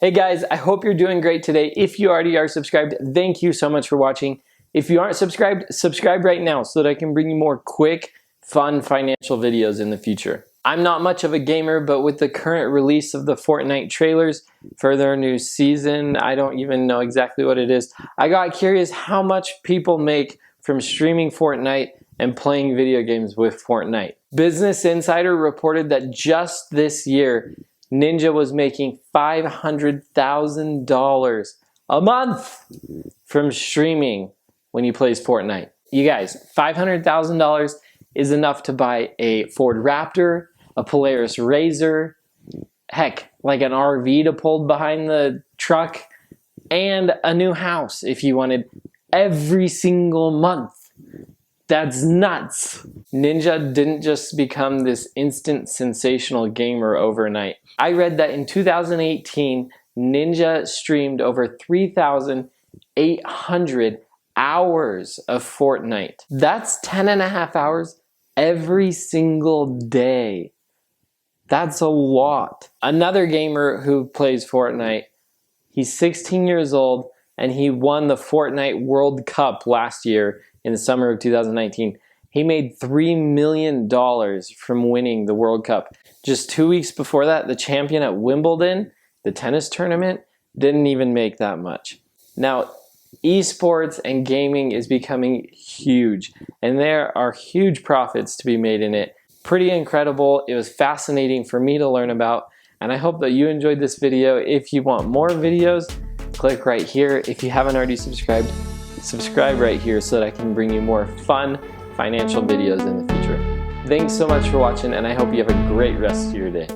Hey guys, I hope you're doing great today. If you already are subscribed, thank you so much for watching. If you aren't subscribed, subscribe right now so that I can bring you more quick, fun financial videos in the future. I'm not much of a gamer, but with the current release of the Fortnite trailers for their new season, I don't even know exactly what it is. I got curious how much people make from streaming Fortnite and playing video games with Fortnite. Business Insider reported that just this year, Ninja was making $500,000 a month from streaming when he plays Fortnite. You guys, $500,000 is enough to buy a Ford Raptor, a Polaris Razor, heck, like an RV to pull behind the truck, and a new house if you wanted every single month. That's nuts. Ninja didn't just become this instant sensational gamer overnight. I read that in 2018, Ninja streamed over 3,800 hours of Fortnite. That's 10.5 hours every single day. That's a lot. Another gamer who plays Fortnite, he's 16 years old and he won the Fortnite World Cup last year in the summer of 2019. He made $3 million from winning the World Cup. Just 2 weeks before that, the champion at Wimbledon, the tennis tournament, didn't even make that much. Now, esports and gaming is becoming huge, and there are huge profits to be made in it. Pretty incredible. It was fascinating for me to learn about, and I hope that you enjoyed this video. If you want more videos, click right here. If you haven't already subscribed, subscribe right here so that I can bring you more fun financial videos in the future. Thanks so much for watching, and I hope you have a great rest of your day.